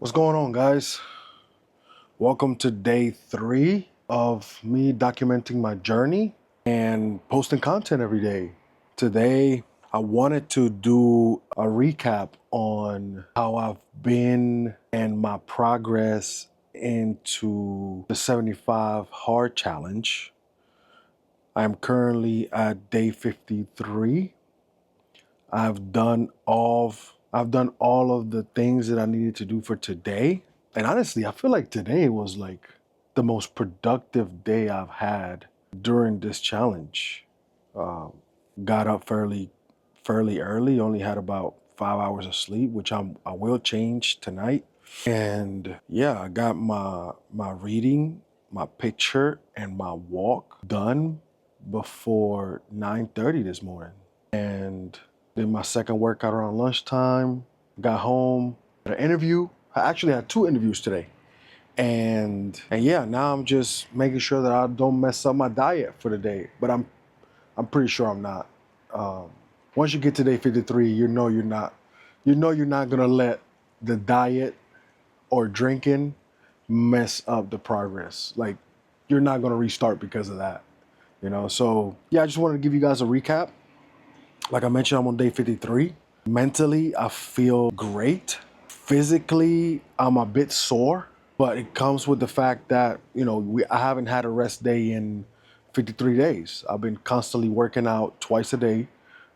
What's going on, guys? Welcome to day 3 of me documenting my journey and posting content every day. Today, I wanted to do a recap on how I've been and my progress into the 75 hard challenge. I'm currently at day 53. I've done all of the things that I needed to do for today. And honestly, I feel like today was like the most productive day I've had during this challenge. Got up fairly early, only had about 5 hours of sleep, which I will change tonight. And yeah, I got my reading, my picture, and my walk done before 9:30 this morning. And did my second workout around lunchtime, got home, had an interview. I actually had 2 interviews today. And yeah, now I'm just making sure that I don't mess up my diet for the day. But I'm pretty sure I'm not. Once you get to day 53, you know you're not gonna let the diet or drinking mess up the progress. Like, you're not gonna restart because of that. So yeah, I just wanted to give you guys a recap. Like I mentioned, I'm on day 53. Mentally, I feel great. Physically, I'm a bit sore, but it comes with the fact that, I haven't had a rest day in 53 days. I've been constantly working out twice a day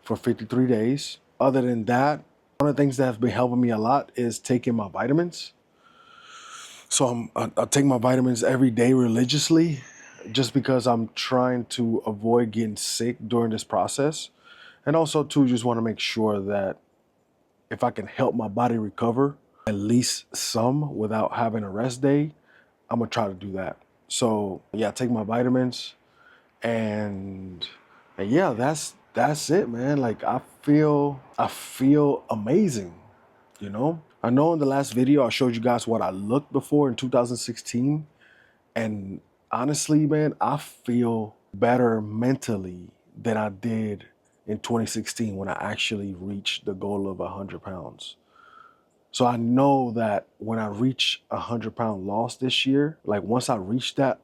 for 53 days. Other than that, one of the things that has been helping me a lot is taking my vitamins. So I take my vitamins every day religiously, just because I'm trying to avoid getting sick during this process. And also, too, just want to make sure that if I can help my body recover at least some without having a rest day, I'm going to try to do that. So, yeah, take my vitamins. And yeah, that's it, man. Like, I feel amazing, I know in the last video I showed you guys what I looked before in 2016. And honestly, man, I feel better mentally than I did in 2016 when I actually reached the goal of 100 pounds. So I know that when I reach 100-pound loss this year, like once I reach that,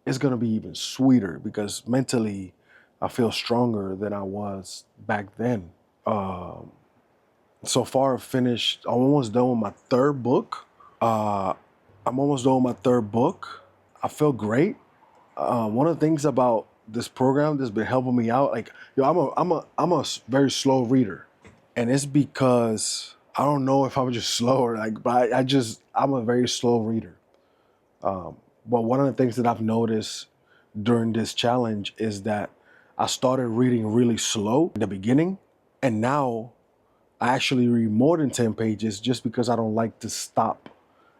it's gonna be even sweeter because mentally I feel stronger than I was back then. So far I've finished, I'm almost done with my 3rd book. I feel great. One of the things about this program that's been helping me out, like, I'm a very slow reader, and it's because I don't know if I'm just slow or like, but I'm a very slow reader. But one of the things that I've noticed during this challenge is that I started reading really slow in the beginning, and now I actually read more than 10 pages just because I don't like to stop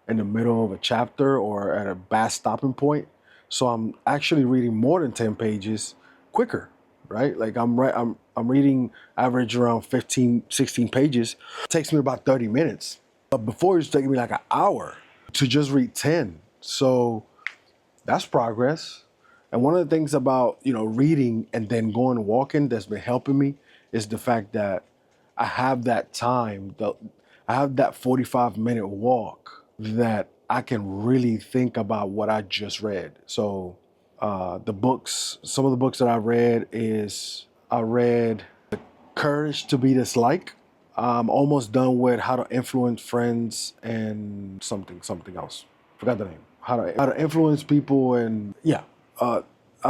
in the middle of a chapter or at a bad stopping point. So I'm actually reading more than 10 pages quicker, right? Like I'm reading average around 15, 16 pages. It takes me about 30 minutes. But before it was taking me like an hour to just read 10. So that's progress. And one of the things about, reading and then going walking that's been helping me is the fact that I have that time, I have that 45-minute walk that I can really think about what I just read. So some of the books that I read The Courage to Be Disliked. I'm almost done with How to Influence Friends and something else. Forgot the name. How to Influence People, and yeah, I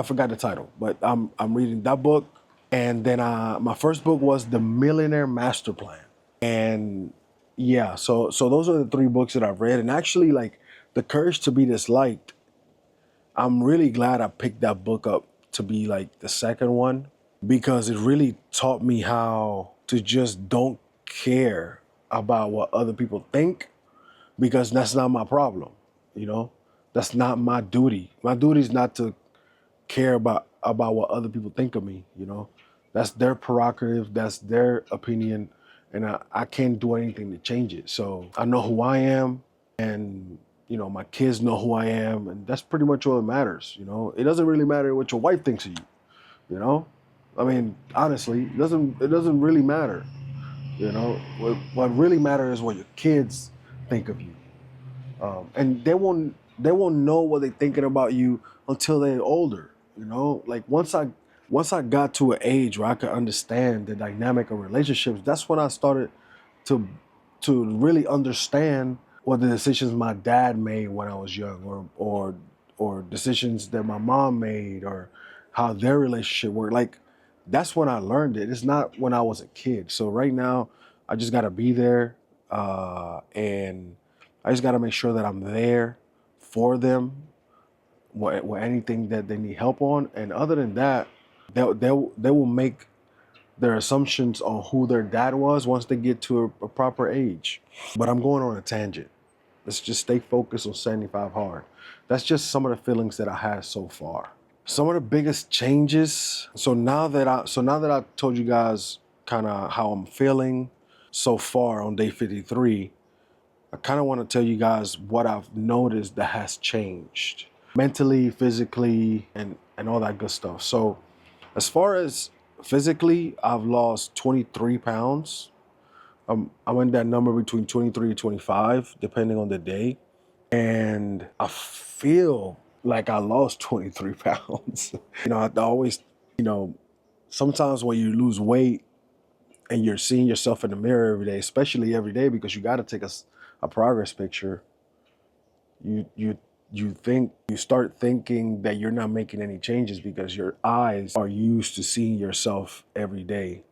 forgot the title, but I'm reading that book. And then my first book was The Millionaire Master Plan. And yeah, so those are the 3 books that I've read. And actually, like, The Courage to Be Disliked, I'm really glad I picked that book up to be like the second one, because it really taught me how to just don't care about what other people think, because that's not my problem, That's not my duty. My duty is not to care about what other people think of me, That's their prerogative, that's their opinion, and I can't do anything to change it. So I know who I am, and my kids know who I am, and that's pretty much all that matters. It doesn't really matter what your wife thinks of you, I mean, honestly, it doesn't really matter. What really matters is what your kids think of you. And they won't know what they're thinking about you until they're older. You know, like once I got to an age where I could understand the dynamic of relationships, that's when I started to really understand what the decisions my dad made when I was young, or decisions that my mom made, or how their relationship worked. Like that's when I learned it. It's not when I was a kid. So right now, I just gotta be there, and I just gotta make sure that I'm there for them with anything that they need help on. And other than that, they will make their assumptions on who their dad was once they get to a proper age. But I'm going on a tangent. Let's just stay focused on 75 hard. That's just some of the feelings that I had so far. Some of the biggest changes. So now that I told you guys kind of how I'm feeling so far on day 53, I kind of want to tell you guys what I've noticed that has changed mentally, physically, and all that good stuff. So as far as physically, I've lost 23 pounds. I'm in that number between 23 and 25, depending on the day. And I feel like I lost 23 pounds. I always, you know, sometimes when you lose weight and you're seeing yourself in the mirror every day, especially every day, because you got to take a progress picture, you start thinking that you're not making any changes because your eyes are used to seeing yourself every day.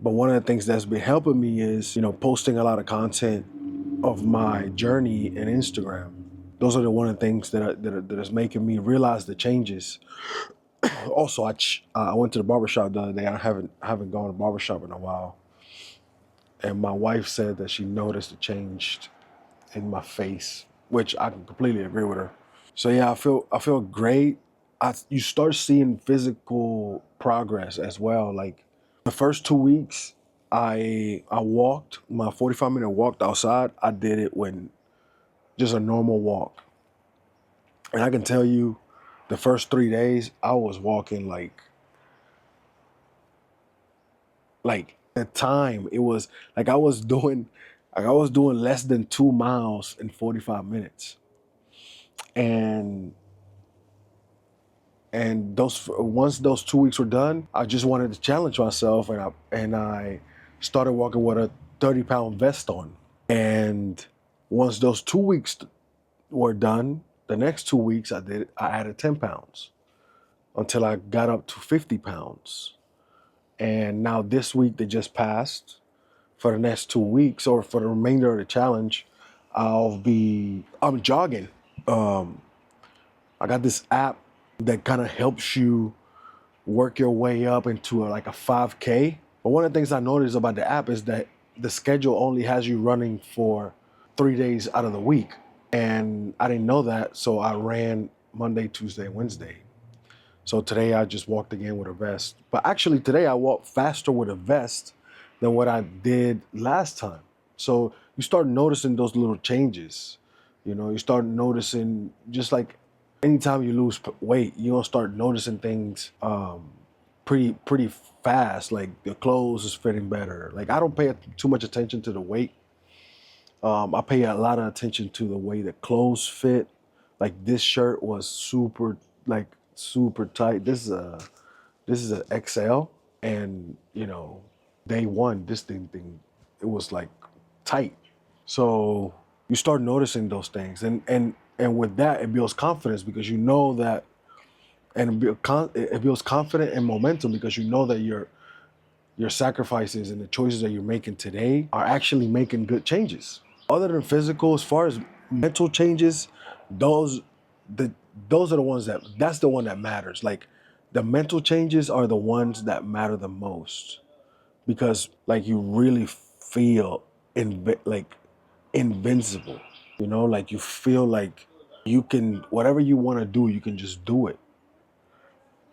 But one of the things that's been helping me is, posting a lot of content of my journey in Instagram. Those are one of the things that is making me realize the changes. Also, I went to the barbershop the other day. I haven't gone to the barbershop in a while, and my wife said that she noticed a change in my face, which I can completely agree with her. So yeah, I feel great. You start seeing physical progress as well. Like the first 2 weeks, I walked my 45-minute walk outside. I did it when just a normal walk, and I can tell you, the first 3 days I was walking like the time it was like I was doing less than 2 miles in 45 minutes, and those once those 2 weeks were done, I just wanted to challenge myself, and I started walking with a 30-pound vest on. And once those 2 weeks were done, the next 2 weeks I added 10 pounds until I got up to 50 pounds. And now this week that just passed, for the next 2 weeks or for the remainder of the challenge, I'm jogging. I got this app that kind of helps you work your way up into like a 5K. But one of the things I noticed about the app is that the schedule only has you running for 3 days out of the week. And I didn't know that, so I ran Monday, Tuesday, Wednesday. So today I just walked again with a vest. But actually today I walked faster with a vest than what I did last time. So you start noticing those little changes. You start noticing, just like anytime you lose weight, you're gonna start noticing things pretty fast. Like the clothes is fitting better. Like I don't pay too much attention to the weight. I pay a lot of attention to the way the clothes fit. Like this shirt was super tight. This is a XL, and day one, this thing it was like tight. So you start noticing those things, and with that, it builds confidence because you know that, and it builds confidence and momentum because you know that your sacrifices and the choices that you're making today are actually making good changes. Other than physical, as far as mental changes, those the those are the ones that's the one that matters. Like the mental changes are the ones that matter the most because like you really feel like invincible. Like you feel like you can whatever you want to do, you can just do it.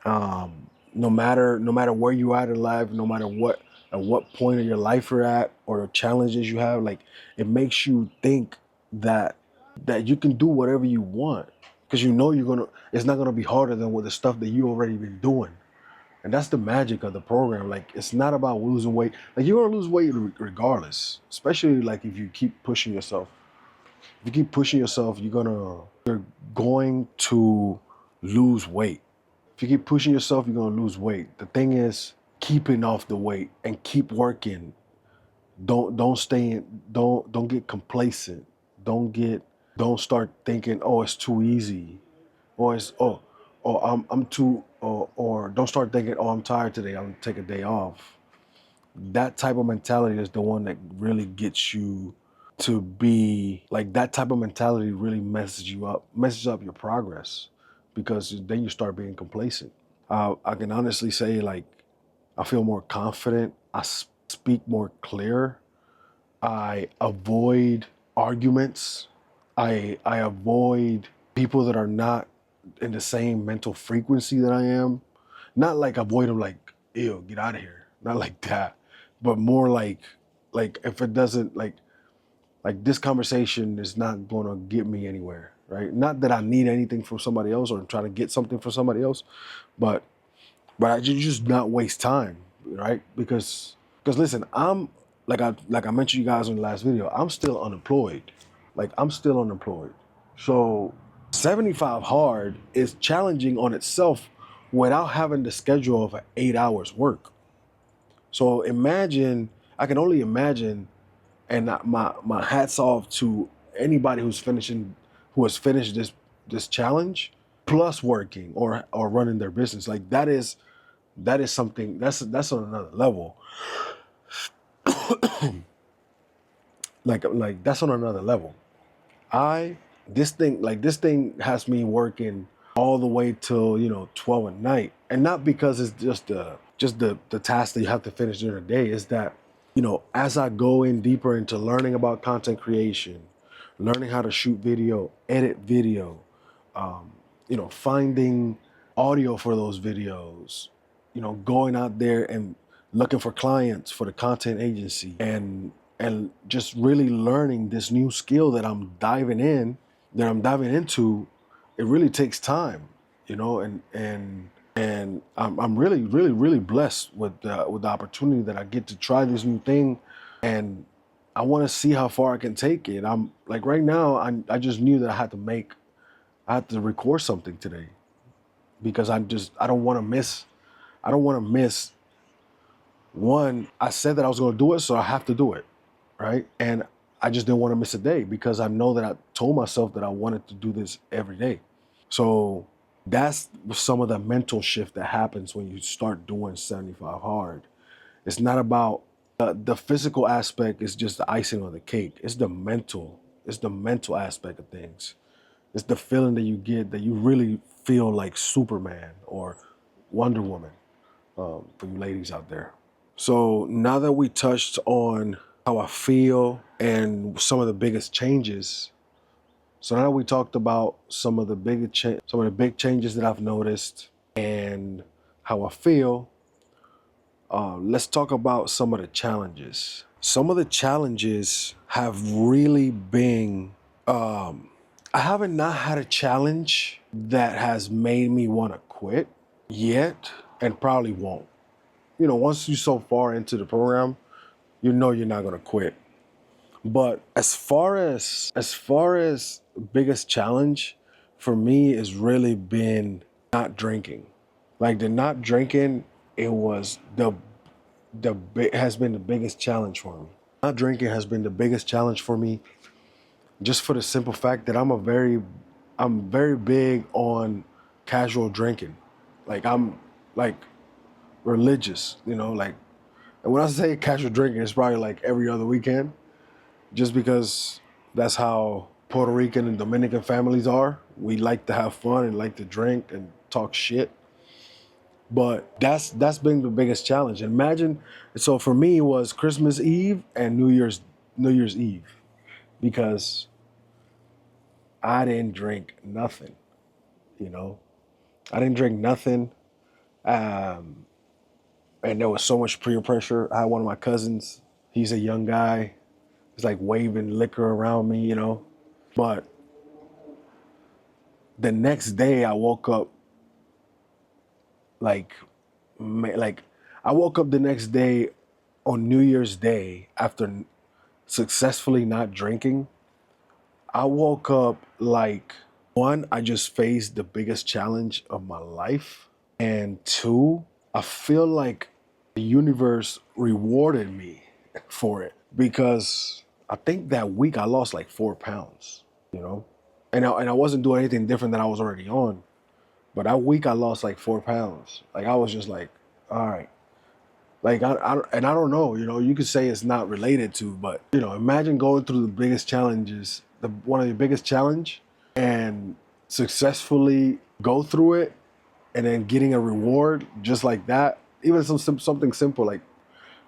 No matter where you are in life, no matter at what point of your life you're at or the challenges you have, like it makes you think that you can do whatever you want because it's not gonna be harder than with the stuff that you already been doing. And that's the magic of the program. Like, it's not about losing weight. Like, you're gonna lose weight regardless, especially like if you keep pushing yourself. If you keep pushing yourself, you're going to lose weight. If you keep pushing yourself, you're gonna lose weight. The thing is keeping off the weight and keep working. Don't stay in, don't get complacent. Don't start thinking, oh, it's too easy. Or it's I'm too or don't start thinking, oh, I'm tired today, I'm gonna take a day off. That type of mentality is the one that really gets you to be like, that type of mentality really messes up your progress, because then you start being complacent. I can honestly say, like, I feel more confident. I speak more clear. I avoid arguments. I avoid people that are not in the same mental frequency that I am. Not like avoid them like, ew, get out of here. Not like that. But more like if it doesn't like this conversation is not gonna get me anywhere, right? Not that I need anything from somebody else or I'm trying to get something from somebody else, but I just not waste time, right? Because listen, I'm like I mentioned you guys in the last video, I'm still unemployed. Like, I'm still unemployed. So 75 hard is challenging on itself without having the schedule of 8 hours work. So imagine, I can only imagine, and my hats off to anybody who has finished this challenge plus working or running their business. Like, that is something that's on another level. Like that's on another level. I this thing has me working all the way till 12 at night, and not because it's just the task that you have to finish during the day. Is that as I go in deeper into learning about content creation, learning how to shoot video, edit video, finding audio for those videos, going out there and looking for clients for the content agency, and just really learning this new skill that I'm diving into. It really takes time, and I'm really really really blessed with the opportunity that I get to try this new thing, and I want to see how far I can take it. I'm like, right now, I just knew that I had to record something today, because I don't want to miss. I don't want to miss one. I said that I was going to do it, so I have to do it, right? And I just didn't want to miss a day, because I know that I told myself that I wanted to do this every day. So that's some of the mental shift that happens when you start doing 75 hard. It's not about the physical aspect is just the icing on the cake. It's the mental. It's the mental aspect of things. It's the feeling that you get, that you really feel like Superman or Wonder Woman, for you ladies out there. So now that we touched on how I feel and some of the biggest changes, so now we talked about some of the big changes that I've noticed and how I feel. Let's talk about some of the challenges. Some of the challenges have really been. I haven't not had a challenge that has made me want to quit yet, and probably won't. Once you're so far into the program, you're not gonna quit. But as far as biggest challenge for me has really been not drinking. Like, the not drinking, it was has been the biggest challenge for me. Not drinking has been the biggest challenge for me, just for the simple fact that I'm very big on casual drinking. Like, I'm like religious, like, and when I say casual drinking, it's probably like every other weekend, just because that's how Puerto Rican and Dominican families are. We like to have fun and like to drink and talk shit. But that's been the biggest challenge. Imagine, so for me it was Christmas Eve and New Year's Eve, because I didn't drink nothing, you know. I didn't drink nothing. Um, and there was so much peer pressure. I had one of my cousins, he's a young guy. He's like waving liquor around me. But the next day I woke up like like I woke up the next day on New Year's Day after successfully not drinking. I woke up like, one, I just faced the biggest challenge of my life. And two, I feel like the universe rewarded me for it because I think that week I lost like 4 pounds, you know? And I wasn't doing anything different than I was already on. But that week I lost like 4 pounds. Like I was just like, all right. Like and I don't know, you could say it's not related to, but imagine going through the biggest challenges, one of the biggest challenge, and successfully go through it, and then getting a reward just like that. Even something simple like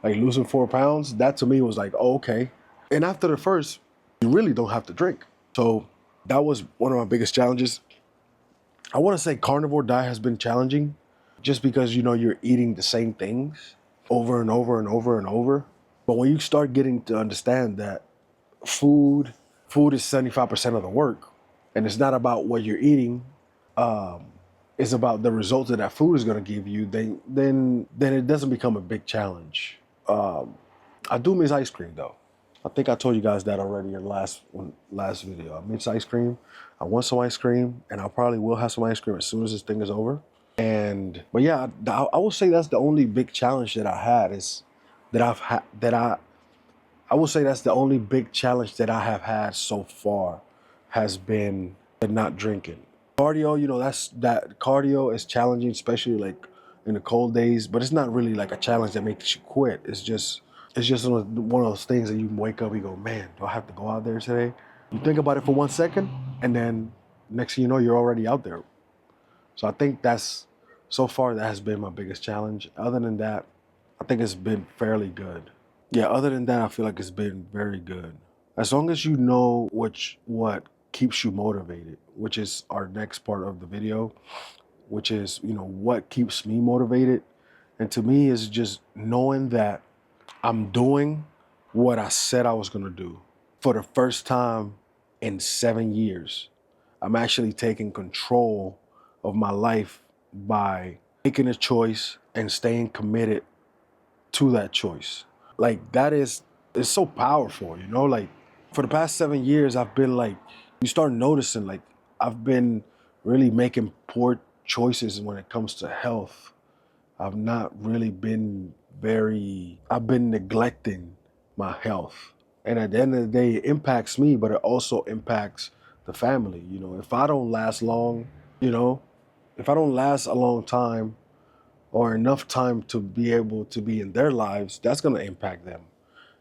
losing 4 pounds. That to me was like, oh, okay. And after the first, you really don't have to drink. So that was one of my biggest challenges. I want to say carnivore diet has been challenging, just because you're eating the same things over and over and over and over. But when you start getting to understand that food food is 75% of the work, and it's not about what you're eating, it's about the results that food is going to give you, then it doesn't become a big challenge. I do miss ice cream though. I think I told you guys that already in last video. I miss ice cream. I want some ice cream, and I probably will have some ice cream as soon as this thing is over. But yeah, I will say that's the only big challenge that I had is that I've had that I will say that's the only big challenge that I have had so far has been the not drinking. Cardio, that cardio is challenging, especially like in the cold days, but it's not really like a challenge that makes you quit. It's just one of those things that you wake up, you go, man, do I have to go out there today? You think about it for 1 second, and then next thing you know, you're already out there. So I think so far that has been my biggest challenge. Other than that, I think it's been fairly good. Yeah, other than that, I feel like it's been very good. As long as you know what keeps you motivated, which is our next part of the video, which is, what keeps me motivated. And to me, is just knowing that I'm doing what I said I was going to do. For the first time in 7 years, I'm actually taking control of my life by making a choice and staying committed to that choice. Like it's so powerful, like for the past 7 years, I've been like, you start noticing like I've been really making poor choices when it comes to health. I've not really been I've been neglecting my health. And at the end of the day, it impacts me, but it also impacts the family. If I don't last long, you know, if I don't last a long time or enough time to be able to be in their lives, that's going to impact them.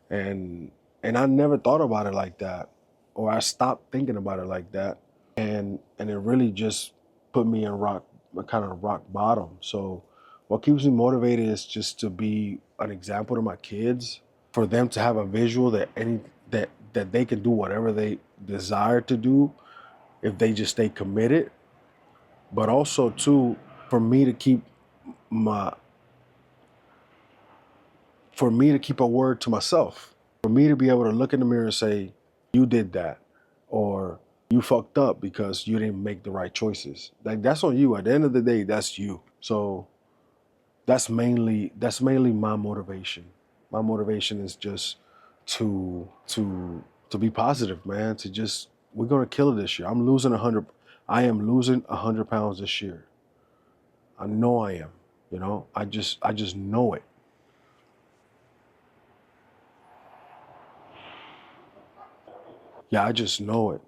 And I never thought about it like that, or I stopped thinking about it like that. And it really just put me in kind of rock bottom. So what keeps me motivated is just to be an example to my kids, for them to have a visual that they can do whatever they desire to do if they just stay committed. But also too, for me to keep my for me to keep a word to myself, for me to be able to look in the mirror and say, you did that, or you fucked up because you didn't make the right choices. Like that's on you. At the end of the day, that's you. So that's mainly my motivation. My motivation is just to be positive, man. We're gonna kill it this year. I am losing 100 pounds this year. I know I am. I just know it. Yeah, I just know it.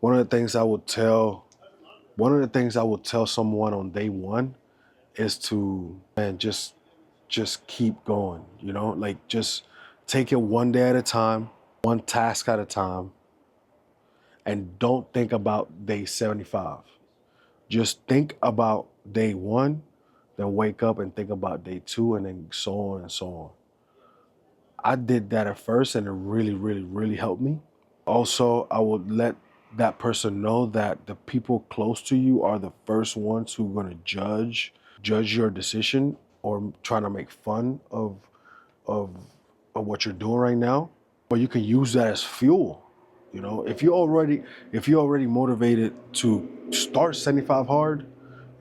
One of the things I would tell One of the things I would tell someone on day one is to, man, just keep going, like just take it one day at a time, one task at a time, and don't think about day 75. Just think about day one, then wake up and think about day two, and then so on and so on. I did that at first, and it really, really, really helped me. Also, I would let that person know that the people close to you are the first ones who are going to judge your decision, or trying to make fun of of what you're doing right now. But you can use that as fuel. If you're already motivated to start 75 hard,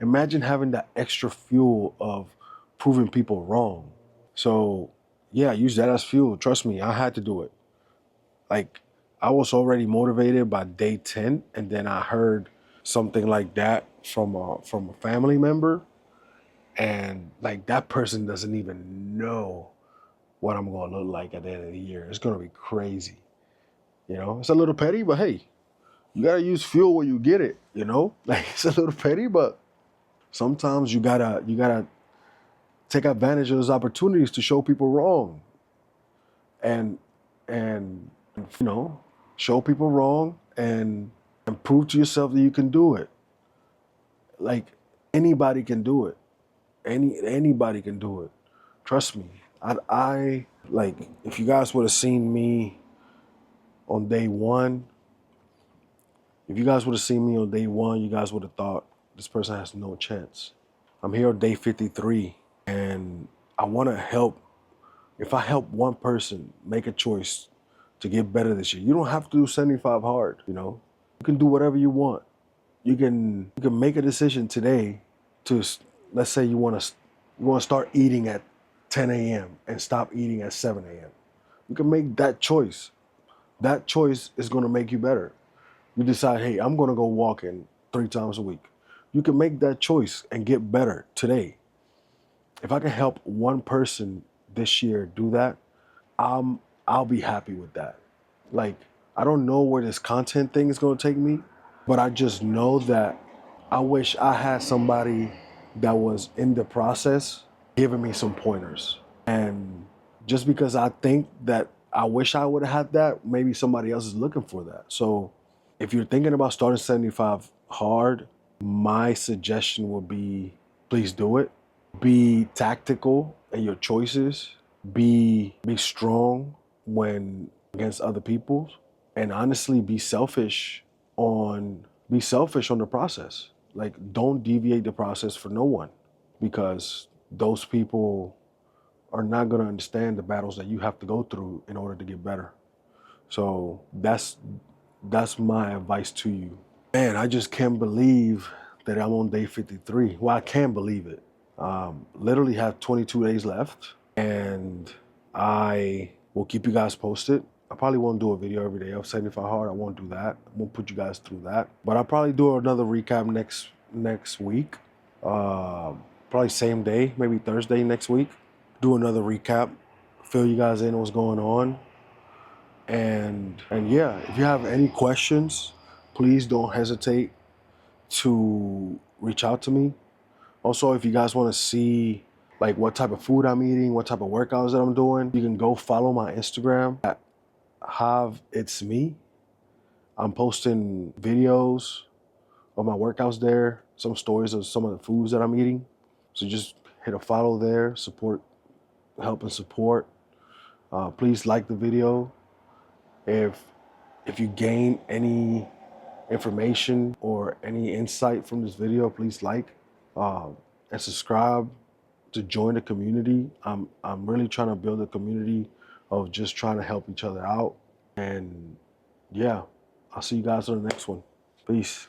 imagine having that extra fuel of proving people wrong. So yeah, use that as fuel. Trust me, I had to do it. Like, I was already motivated by day 10, and then I heard something like that from a family member, and like that person doesn't even know what I'm gonna look like at the end of the year. It's gonna be crazy. You know, it's a little petty, but hey, you gotta use fuel where you get it. You know, like it's a little petty, but sometimes you gotta take advantage of those opportunities to show people wrong, and and you know, show people wrong and prove to yourself that you can do it. Like, anybody can do it. Anybody can do it. Trust me. I like, if you guys would have seen me on day one, if you guys would have seen me on day one, you guys would have thought this person has no chance. I'm here on day 53, and I want to help. If I help one person make a choice to get better this year, you don't have to do 75 hard, you know? You can do whatever you want. You can make a decision today to, let's say you want to start eating at 10 a.m. and stop eating at 7 a.m. You can make that choice. That choice is going to make you better. You decide, hey, I'm going to go walking 3 times a week. You can make that choice and get better today. If I can help one person this year do that, I'll be happy with that. Like, I don't know where this content thing is going to take me, but I just know that I wish I had somebody that was in the process giving me some pointers. And just because I think that I wish I would have had that, maybe somebody else is looking for that. So if you're thinking about starting 75 hard, my suggestion would be, please do it. Be tactical in your choices. Be strong when against other people, and honestly be selfish on the process. Like, don't deviate the process for no one, because those people are not going to understand the battles that you have to go through in order to get better. So that's my advice to you. Man, I just can't believe that I'm on day 53. Well, I can't believe it. Literally have 22 days left, and I will keep you guys posted. I probably won't do a video every day of 75 hard. I won't do that. I won't put you guys through that. But I'll probably do another recap next week. Probably same day, maybe Thursday next week. Do another recap, fill you guys in what's going on. And yeah, if you have any questions, please don't hesitate to reach out to me. Also, if you guys want to see like what type of food I'm eating, what type of workouts that I'm doing, you can go follow my Instagram at Have It's Me. I'm posting videos of my workouts there, some stories of some of the foods that I'm eating. So just hit a follow there, help and support. Please like the video. If you gain any information or any insight from this video, please like and subscribe to join the community. I'm really trying to build a community of just trying to help each other out. And yeah, I'll see you guys on the next one. Peace.